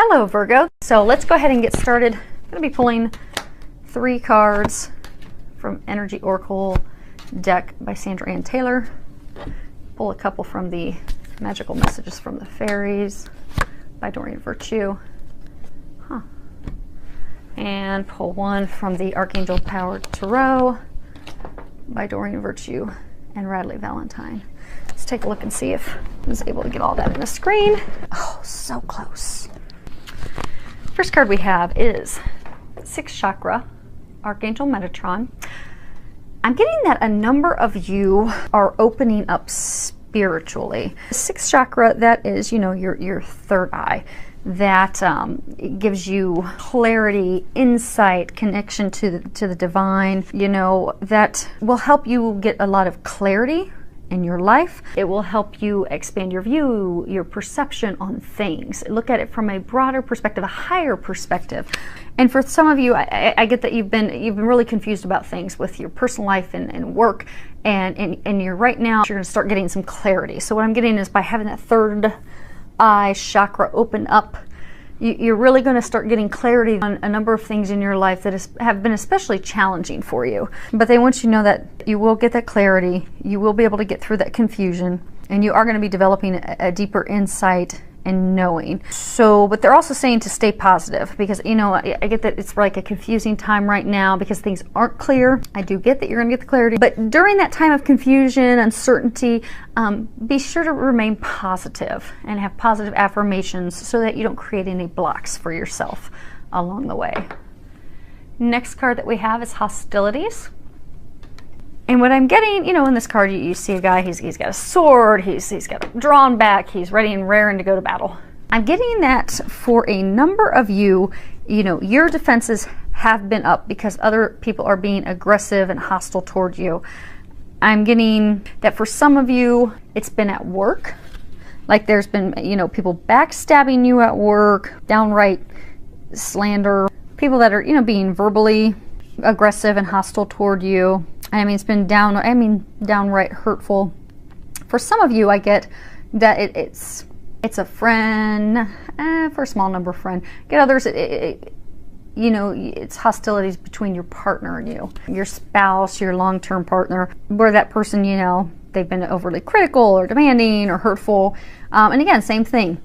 Hello Virgo. So let's go ahead and get started. I'm going to be pulling 3 cards from Energy Oracle deck by Sandra Ann Taylor. Pull a couple from the Magical Messages from the Fairies by Doreen Virtue. And pull one from the Archangel Power Tarot by Doreen Virtue and Radley Valentine. Let's take a look and see if I was able to get all that in the screen. Oh, so close. First card we have is 6th Chakra, Archangel Metatron. I'm getting that a number of you are opening up spiritually. 6th Chakra, that is, you know, your third eye. That it gives you clarity, insight, connection to the divine, you know, that will help you get a lot of clarity in your life. It will help you expand your view, your perception on things. Look at it from a broader perspective, a higher perspective. And for some of you, I get that you've been really confused about things with your personal life and work, and you're right now, you're going to start getting some clarity. So what I'm getting is by having that third eye chakra open up, you're really going to start getting clarity on a number of things in your life that have been especially challenging for you. But they want you to know that you will get that clarity, you will be able to get through that confusion, and you are going to be developing a deeper insight and knowing. So, but they're also saying to stay positive, because, you know, I get that it's like a confusing time right now because things aren't clear. I do get that you're going to get the clarity, but during that time of confusion, uncertainty, be sure to remain positive and have positive affirmations so that you don't create any blocks for yourself along the way. Next card that we have is Hostilities. And what I'm getting, you know, in this card, you see a guy, he's got a sword, he's got a drawn back, he's ready and raring to go to battle. I'm getting that for a number of you, you know, your defenses have been up because other people are being aggressive and hostile toward you. I'm getting that for some of you, it's been at work. Like there's been, you know, people backstabbing you at work, downright slander, people that are, you know, being verbally aggressive and hostile toward you. I mean, it's been downright hurtful. For some of you, I get that it's a friend, for a small number of friends. Get others, you know, it's hostilities between your partner and you, your spouse, your long-term partner, where that person, you know, they've been overly critical or demanding or hurtful. And again, same thing.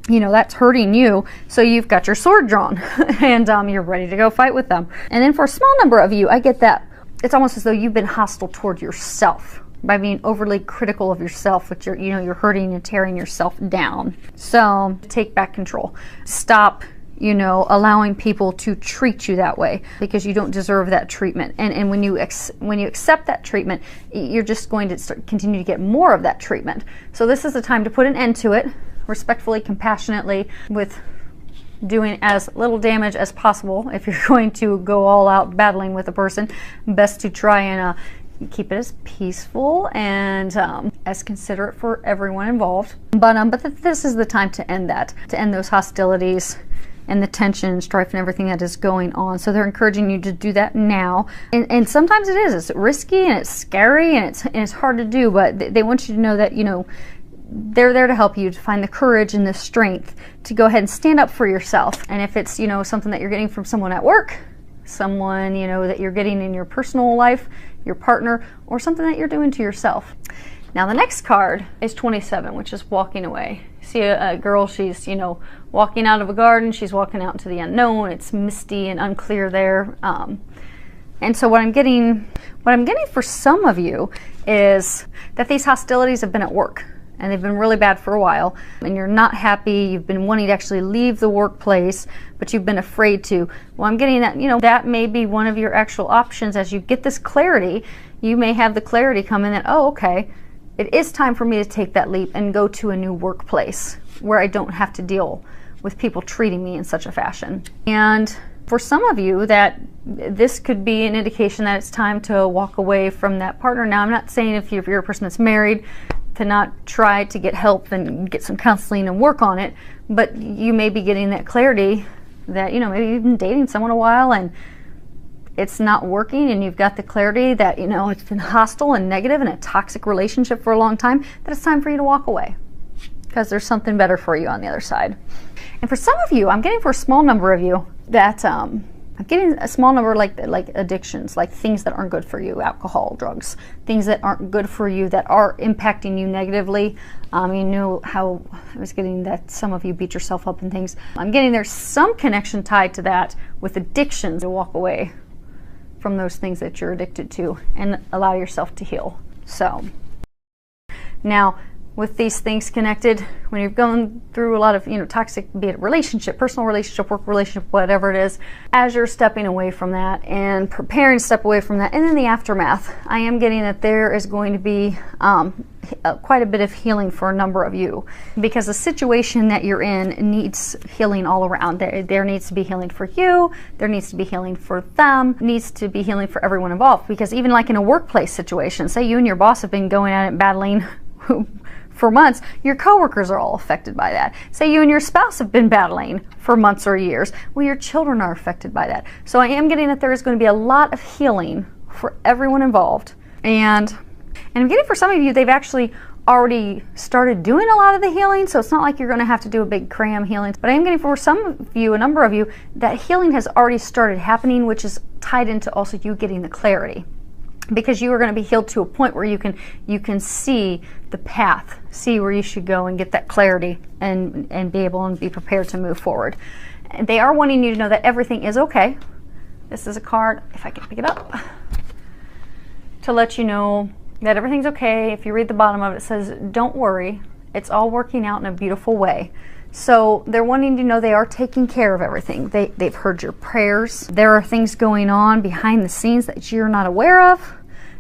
You know, that's hurting you, so you've got your sword drawn and you're ready to go fight with them. And then for a small number of you, I get that it's almost as though you've been hostile toward yourself by being overly critical of yourself, which you're, you know, you're hurting and tearing yourself down. So take back control. Stop, you know, allowing people to treat you that way because you don't deserve that treatment. And when you accept that treatment, you're just going to continue to get more of that treatment. So this is the time to put an end to it, respectfully, compassionately, with doing as little damage as possible. If you're going to go all out battling with a person, best to try and keep it as peaceful and as considerate for everyone involved. But this is the time to end that, to end those hostilities and the tension, strife, and everything that is going on. So they're encouraging you to do that now. And sometimes it's risky and it's scary and it's hard to do, but they want you to know that, you know, they're there to help you to find the courage and the strength to go ahead and stand up for yourself. And if it's, you know, something that you're getting from someone at work, someone, you know, that you're getting in your personal life, your partner, or something that you're doing to yourself. Now the next card is 27, which is walking away. See a girl, she's, you know, walking out of a garden, she's walking out into the unknown. It's misty and unclear there. And so what I'm getting for some of you is that these hostilities have been at work. And they've been really bad for a while, and you're not happy, you've been wanting to actually leave the workplace, but you've been afraid to. Well, I'm getting that, you know, that may be one of your actual options. As you get this clarity, you may have the clarity come in that, oh, okay, it is time for me to take that leap and go to a new workplace where I don't have to deal with people treating me in such a fashion. And for some of you, that this could be an indication that it's time to walk away from that partner. Now, I'm not saying if you're a person that's married, to not try to get help and get some counseling and work on it, but you may be getting that clarity that, you know, maybe you've been dating someone a while and it's not working, and you've got the clarity that, you know, it's been hostile and negative and a toxic relationship for a long time, that it's time for you to walk away. because there's something better for you on the other side. And for some of you, I'm getting for a small number of you that I'm getting a small number like addictions, like things that aren't good for you, alcohol, drugs, things that aren't good for you, that are impacting you negatively. You know how I was getting that some of you beat yourself up and things. I'm getting there's some connection tied to that with addictions, to walk away from those things that you're addicted to and allow yourself to heal. So now, with these things connected, when you're going through a lot of, toxic, be it relationship, personal relationship, work relationship, whatever it is, as you're stepping away from that and preparing to step away from that, and in the aftermath, I am getting that there is going to be quite a bit of healing for a number of you, because the situation that you're in needs healing all around. There needs to be healing for you, there needs to be healing for them, needs to be healing for everyone involved, because even like in a workplace situation, say you and your boss have been going at it, battling for months, your coworkers are all affected by that. Say you and your spouse have been battling for months or years, well, your children are affected by that. So I am getting that there is going to be a lot of healing for everyone involved. And I'm getting for some of you, they've actually already started doing a lot of the healing, so it's not like you're going to have to do a big cram healing. But I am getting for some of you, a number of you, that healing has already started happening, which is tied into also you getting the clarity. Because you are going to be healed to a point where you can see the path, see where you should go and get that clarity and be able and be prepared to move forward. And they are wanting you to know that everything is okay. This is a card, if I can pick it up, to let you know that everything's okay. If you read the bottom of it, it says, don't worry, it's all working out in a beautiful way. So they're wanting to know they are taking care of everything. They've heard your prayers. There are things going on behind the scenes that you're not aware of,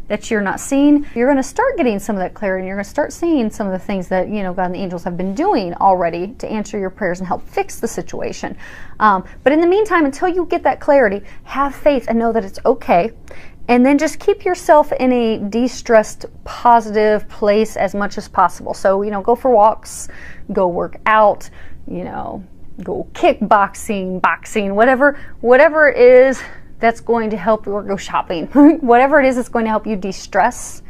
that you're not seeing. You're going to start getting some of that clarity, and you're going to start seeing some of the things that, God and the angels have been doing already to answer your prayers and help fix the situation. But in the meantime, until you get that clarity, have faith and know that it's okay. And then just keep yourself in a de-stressed, positive place as much as possible. So, go for walks, go work out, go kickboxing, boxing, whatever it is that's going to help you, or go shopping, whatever it is that's going to help you de-stress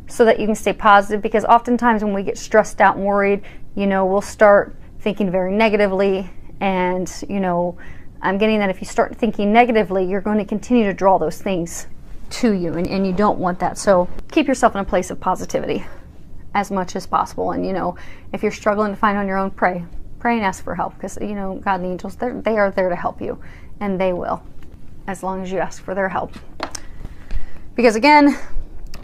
so that you can stay positive. Because oftentimes when we get stressed out and worried, we'll start thinking very negatively. And, I'm getting that if you start thinking negatively, you're going to continue to draw those things to you, and you don't want that. So keep yourself in a place of positivity as much as possible. And if you're struggling to find on your own, pray and ask for help, because God and the angels, they are there to help you, and they will, as long as you ask for their help. Because again,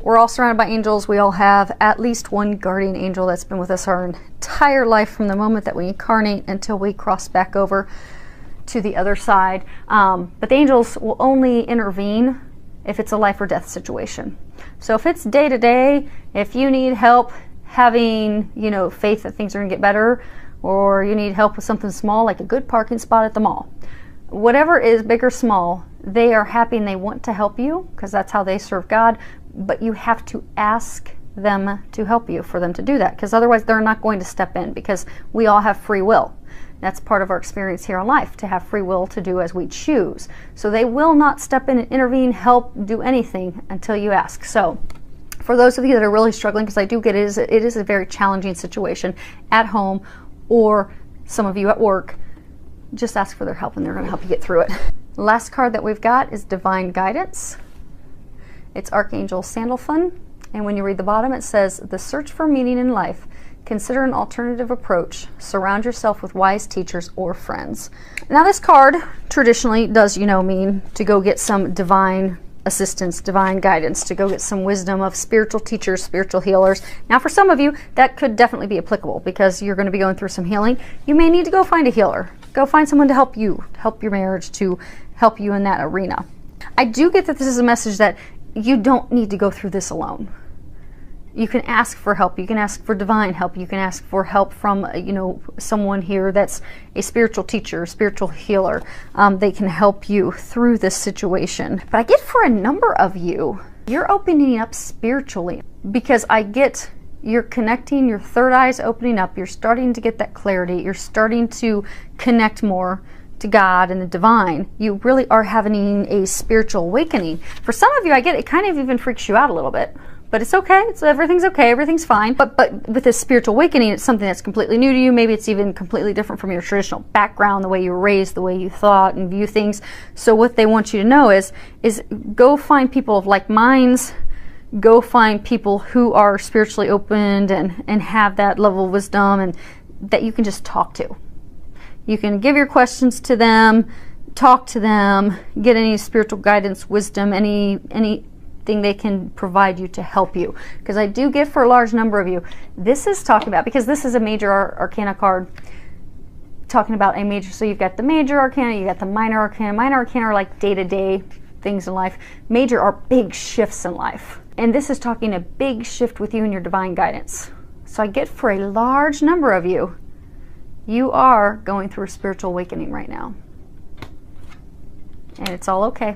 we're all surrounded by angels. We all have at least one guardian angel that's been with us our entire life, from the moment that we incarnate until we cross back over to the other side. But the angels will only intervene if it's a life or death situation. So if it's day to day, if you need help having, faith that things are gonna get better, or you need help with something small like a good parking spot at the mall, whatever is big or small, they are happy and they want to help you, because that's how they serve God. But you have to ask them to help you for them to do that, because otherwise they're not going to step in, because we all have free will. That's part of our experience here in life, to have free will to do as we choose. So they will not step in and intervene, help, do anything until you ask. So for those of you that are really struggling, because I do get it is a very challenging situation at home, or some of you at work, just ask for their help and they're going to help you get through it. The last card that we've got is Divine Guidance. It's Archangel Sandalphon, and when you read the bottom, it says, the search for meaning in life. Consider an alternative approach. Surround yourself with wise teachers or friends. Now this card traditionally does, mean to go get some divine assistance, divine guidance, to go get some wisdom of spiritual teachers, spiritual healers. Now for some of you, that could definitely be applicable, because you're going to be going through some healing. You may need to go find a healer. Go find someone to help you, help your marriage, to help you in that arena. I do get that this is a message that you don't need to go through this alone. You can ask for help. You can ask for divine help. You can ask for help from, someone here that's a spiritual teacher, spiritual healer. They can help you through this situation. But I get for a number of you, you're opening up spiritually, because I get you're connecting, your third eye is opening up. You're starting to get that clarity. You're starting to connect more to God and the divine. You really are having a spiritual awakening. For some of you, I get it kind of even freaks you out a little bit, but it's okay. Everything's okay. Everything's fine. But with this spiritual awakening, it's something that's completely new to you. Maybe it's even completely different from your traditional background, the way you were raised, the way you thought and view things. So what they want you to know is go find people of like minds. Go find people who are spiritually opened and have that level of wisdom and that you can just talk to. You can give your questions to them, talk to them, get any spiritual guidance, wisdom, anything they can provide you to help you. Because I do get for a large number of you, this is talking about, because this is a major arcana card, talking about a major, so you've got the major arcana, you got the minor arcana. Minor arcana are like day-to-day things in life. Major are big shifts in life. And this is talking a big shift with you and your divine guidance. So I get for a large number of you, you are going through a spiritual awakening right now. And it's all okay.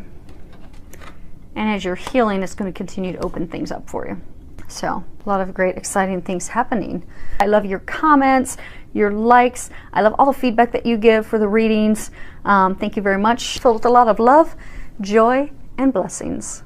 And as you're healing, it's going to continue to open things up for you. So a lot of great, exciting things happening. I love your comments, your likes. I love all the feedback that you give for the readings. Thank you very much. Filled with a lot of love, joy, and blessings.